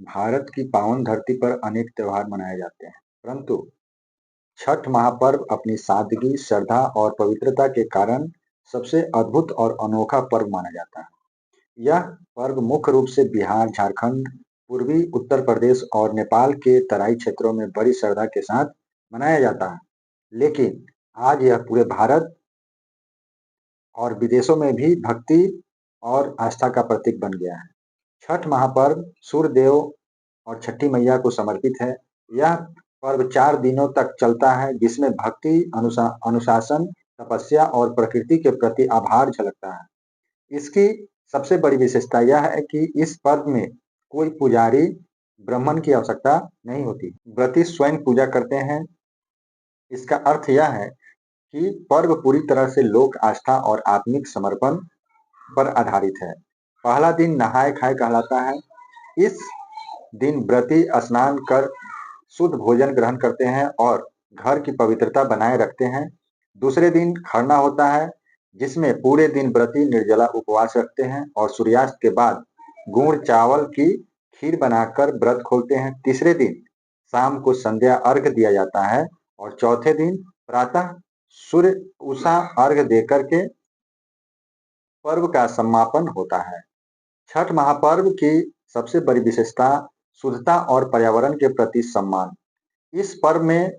भारत की पावन धरती पर अनेक त्योहार मनाए जाते हैं, परंतु छठ महापर्व अपनी सादगी, श्रद्धा और पवित्रता के कारण सबसे अद्भुत और अनोखा पर्व माना जाता है। यह पर्व मुख्य रूप से बिहार, झारखंड, पूर्वी उत्तर प्रदेश और नेपाल के तराई क्षेत्रों में बड़ी श्रद्धा के साथ मनाया जाता है। लेकिन आज यह पूरे भारत और विदेशों में भी भक्ति और आस्था का प्रतीक बन गया है। छठ महापर्व सूर्य देव और छठी मैया को समर्पित है। यह पर्व 4 दिनों तक चलता है, जिसमें भक्ति, अनुशासन, तपस्या और प्रकृति के प्रति आभार झलकता है। इसकी सबसे बड़ी विशेषता यह है कि इस पर्व में कोई पुजारी, ब्राह्मण की आवश्यकता नहीं होती। व्रती स्वयं पूजा करते हैं। इसका अर्थ यह है कि पर्व पूरी तरह से लोक आस्था और आत्मिक समर्पण पर आधारित है। पहला दिन नहाय खाए कहलाता है। इस दिन व्रती स्नान कर शुद्ध भोजन ग्रहण करते हैं और घर की पवित्रता बनाए रखते हैं। दूसरे दिन खरना होता है, जिसमें पूरे दिन व्रती निर्जला उपवास रखते हैं और सूर्यास्त के बाद गुड़ चावल की खीर बनाकर व्रत खोलते हैं। तीसरे दिन शाम को संध्या अर्घ दिया जाता है और चौथे दिन प्रातः सूर्य उषा अर्घ देकर के पर्व का समापन होता है। छठ महापर्व की सबसे बड़ी विशेषता शुद्धता और पर्यावरण के प्रति सम्मान। इस पर्व में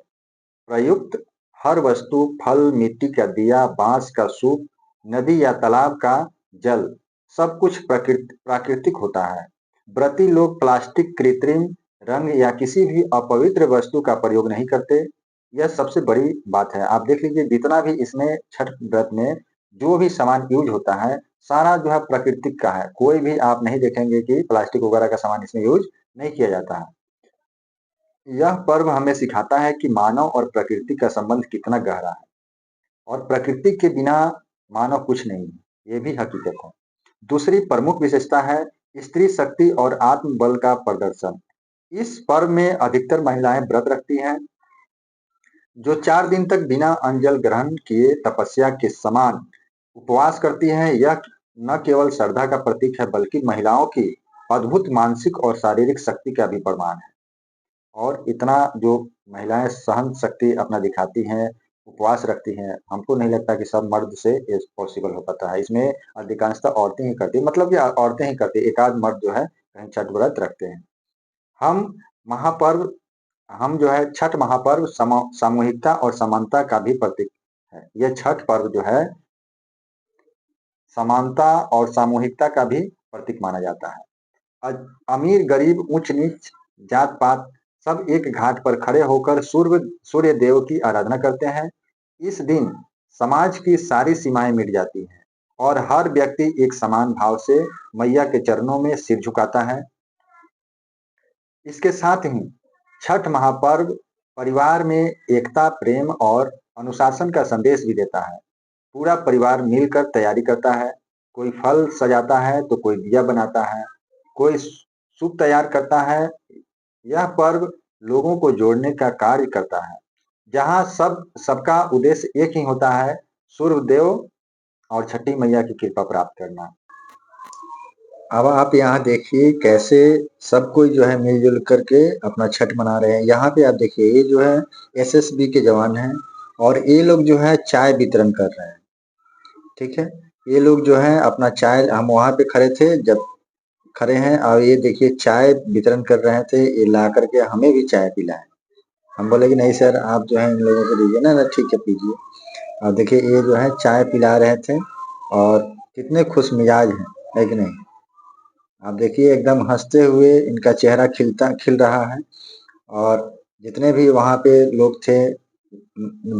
प्रयुक्त हर वस्तु, फल, मिट्टी का दिया, बांस का सूप, नदी या तालाब का जल, सब कुछ प्राकृतिक होता है। व्रती लोग प्लास्टिक, कृत्रिम रंग या किसी भी अपवित्र वस्तु का प्रयोग नहीं करते। यह सबसे बड़ी बात है। आप देख लीजिए, जितना भी इसमें छठ व्रत में जो भी सामान यूज होता है, सारा जो है प्रकृतिक का है। कोई भी आप नहीं देखेंगे कि प्लास्टिक वगैरह का सामान इसमें यूज नहीं किया जाता है। यह पर्व हमें सिखाता है कि मानव और प्रकृति का संबंध कितना गहरा है और प्रकृति के बिना मानव कुछ नहीं है। ये भी हकीकत है। दूसरी प्रमुख विशेषता है स्त्री शक्ति और आत्मबल का प्रदर्शन। इस पर्व में अधिकतर महिलाएं व्रत रखती हैं, जो 4 दिन तक बिना अन्न ग्रहण किए तपस्या के समान उपवास करती हैं। यह न केवल श्रद्धा का प्रतीक है, बल्कि महिलाओं की अद्भुत मानसिक और शारीरिक शक्ति का भी प्रमाण है। और इतना जो महिलाएं सहन शक्ति अपना दिखाती हैं, उपवास रखती हैं, हमको नहीं लगता कि सब मर्द से ये पॉसिबल हो पाता है। इसमें अधिकांशतः औरतें ही करती हैं, मतलब कि औरतें ही करती हैं। एक आध मर्द जो है कहीं छठ व्रत रखते हैं। हम महापर्व हम जो है छठ महापर्व सामूहिकता और समानता का भी प्रतीक है। यह छठ पर्व जो है समानता और सामूहिकता का भी प्रतीक माना जाता है। अमीर, गरीब, ऊंच नीच, जात पात सब एक घाट पर खड़े होकर सूर्य देव की आराधना करते हैं। इस दिन समाज की सारी सीमाएं मिट जाती हैं और हर व्यक्ति एक समान भाव से मैया के चरणों में सिर झुकाता है। इसके साथ ही छठ महापर्व परिवार में एकता, प्रेम और अनुशासन का संदेश भी देता है। पूरा परिवार मिलकर तैयारी करता है। कोई फल सजाता है तो कोई दिया बनाता है, कोई सूप तैयार करता है। यह पर्व लोगों को जोड़ने का कार्य करता है, जहाँ सबका उद्देश्य एक ही होता है, सूर्य देव और छठी मैया की कृपा प्राप्त करना। अब आप यहाँ देखिए कैसे सब कोई जो है मिलजुल करके अपना छठ मना रहे हैं। यहाँ पे आप देखिए, ये जो है एसएसबी के जवान हैं और ये लोग जो है चाय वितरण कर रहे हैं। ठीक है, ये लोग जो है अपना चाय, हम वहां पे खड़े थे जब खड़े हैं, और ये देखिए चाय वितरण कर रहे थे। ये ला करके हमें भी चाय पिलाएं। हम बोले कि नहीं सर, आप जो है इन लोगों को दीजिए ना। ठीक है, पीजिए। और देखिए ये जो है चाय पिला रहे थे और कितने खुश मिजाज है कि नहीं। आप देखिए एकदम हंसते हुए इनका चेहरा खिल रहा है। और जितने भी वहां पे लोग थे,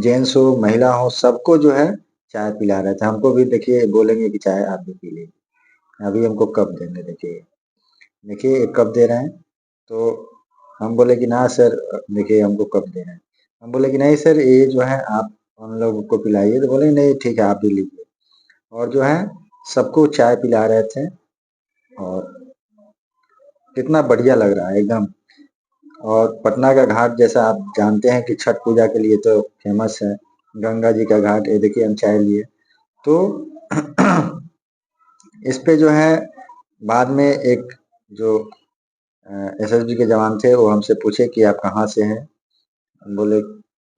जेंट्स हो महिला हो, सबको जो है चाय पिला रहे थे। हमको भी देखिए बोलेंगे कि चाय आप भी पी लीजिए। अभी हमको कप देंगे। देखिए देखिए एक कप दे रहे हैं, तो हम बोले कि ना सर, देखिए हमको कप दे रहे हैं। हम बोले कि नहीं सर, ये जो है आप उन लोगों को पिलाइए। तो बोले नहीं ठीक है, आप भी लीजिए। और जो है सबको चाय पिला रहे थे और कितना बढ़िया लग रहा है एकदम। और पटना का घाट, जैसा आप जानते हैं कि छठ पूजा के लिए तो फेमस है, गंगा जी का घाट। ये देखिए हम चाय लिए तो इस पे जो है बाद में एक जो एसएसबी के जवान थे, वो हमसे पूछे कि आप कहाँ से हैं? हम बोले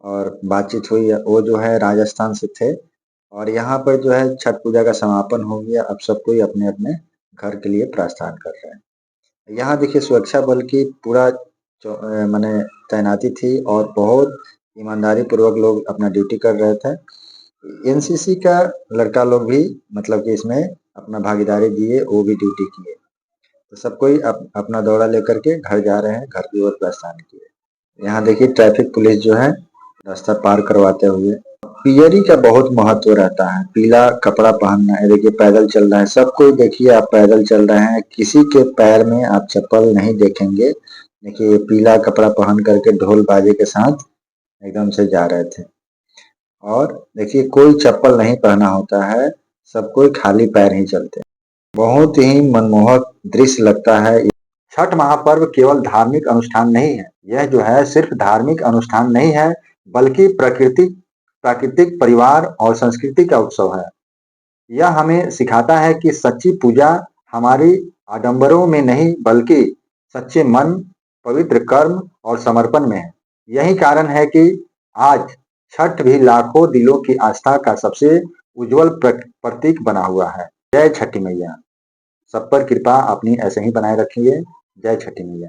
और बातचीत हुई। वो जो है राजस्थान से थे और यहाँ पर जो है छठ पूजा का समापन हो गया। अब सब कोई अपने-अपने घर के लिए प्रस्थान कर रहे हैं। यहाँ देखिए सुरक्षा बल की पूरा माने तैनाती थी और बहुत ईमानदारी पूर्वक लोग अपना ड्यूटी कर रहे थे। एनसीसी का लड़का लोग भी मतलब कि इसमें अपना भागीदारी दिए, वो भी ड्यूटी किए। तो सब कोई अपना दौड़ा लेकर के घर जा रहे हैं, घर की ओर प्रस्थान किए। यहाँ देखिए ट्रैफिक पुलिस जो है रास्ता पार करवाते हुए। पियरी का बहुत महत्व रहता है, पीला कपड़ा पहनना है। देखिए पैदल चल रहा है, सब कोई देखिए आप पैदल चल रहे हैं, किसी के पैर में आप चप्पल नहीं देखेंगे। देखिए पीला कपड़ा पहन करके ढोल बाजे के साथ एकदम से जा रहे थे और देखिए कोई चप्पल नहीं पहना होता है, सब कोई खाली पैर ही चलते हैं। बहुत ही मनमोहक दृश्य लगता है। छठ महापर्व केवल धार्मिक अनुष्ठान नहीं है, यह जो है सिर्फ धार्मिक अनुष्ठान नहीं है, बल्कि प्राकृतिक परिवार और संस्कृति का उत्सव है। यह हमें सिखाता है कि सच्ची पूजा हमारी आडंबरों में नहीं, बल्कि सच्चे मन, पवित्र कर्म और समर्पण में है। यही कारण है कि आज छठ भी लाखों दिलों की आस्था का सबसे उज्जवल प्रतीक बना हुआ है। जय छठी मैया। सब पर कृपा अपनी ऐसे ही बनाए रखिए। जय छठी मैया।